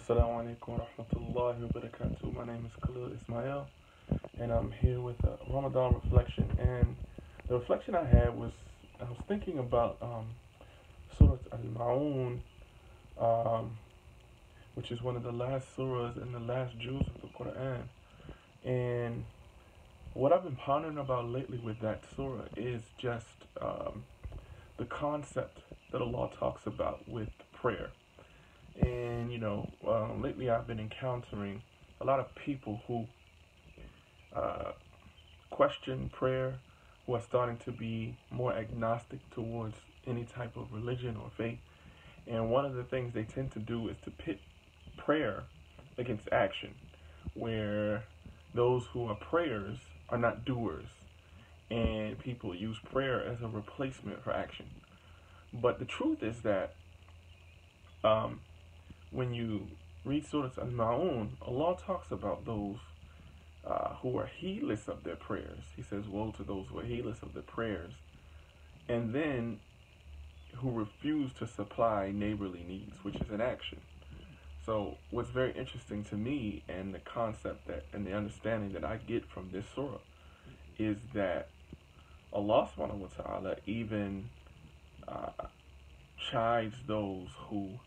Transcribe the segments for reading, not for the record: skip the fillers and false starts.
Assalamu alaikum wa rahmatullahi wa barakatuh. My name is Khalil Ismail, and I'm here with a Ramadan reflection. And the reflection I had was I was thinking about Surah Al-Ma'un, um, which is one of the last surahs and the last juz of the Quran. And what I've been pondering about lately with that surah is just the concept that Allah talks about with prayer. And lately I've been encountering a lot of people who question prayer, who are starting to be more agnostic towards any type of religion or faith. And one of the things they tend to do is to pit prayer against action, where those who are prayers are not doers, and people use prayer as a replacement for action. But the truth is that when you read Surah Al-Ma'un, Allah talks about those who are heedless of their prayers. He says, woe to those who are heedless of their prayers, and then who refuse to supply neighborly needs, which is an action. So what's very interesting to me, and the concept that and the understanding that I get from this surah, is that Allah subhanahu wa ta'ala even chides those who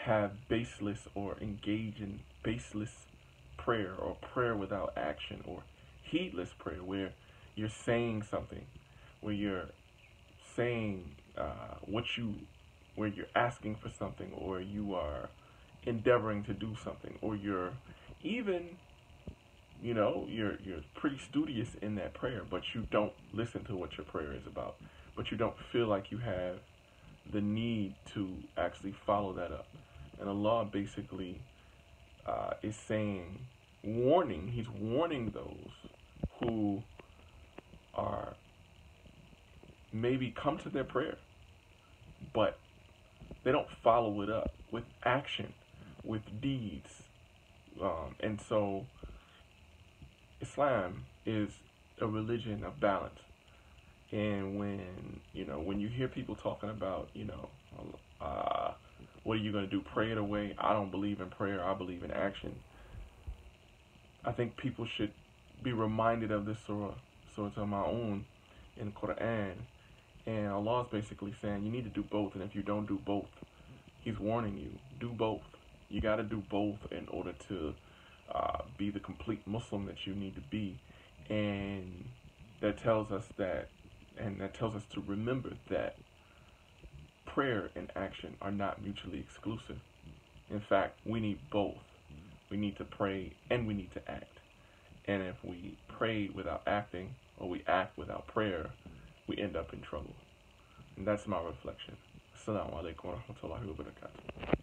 have baseless or engage in baseless prayer, or prayer without action, or heedless prayer, where you're saying something, where you're saying where you're asking for something, or you are endeavoring to do something, or you're even you're pretty studious in that prayer, but you don't listen to what your prayer is about, but you don't feel like you have the need to actually follow that up. And Allah basically is He's warning those who are maybe come to their prayer, but they don't follow it up with action, with deeds. And so Islam is a religion of balance. And when you hear people talking about, what are you going to do, pray it away? I don't believe in prayer, I believe in action. I think people should be reminded of this Surah Al-Ma'un in the Quran. And Allah is basically saying you need to do both. And if you don't do both, He's warning you, do both. You got to do both in order to be the complete Muslim that you need to be. And that tells us to remember that prayer and action are not mutually exclusive. In fact, we need both. We need to pray and we need to act. And if we pray without acting, or we act without prayer, we end up in trouble. And that's my reflection. Assalamu alaikum wa rahmatullahi wa barakatuh.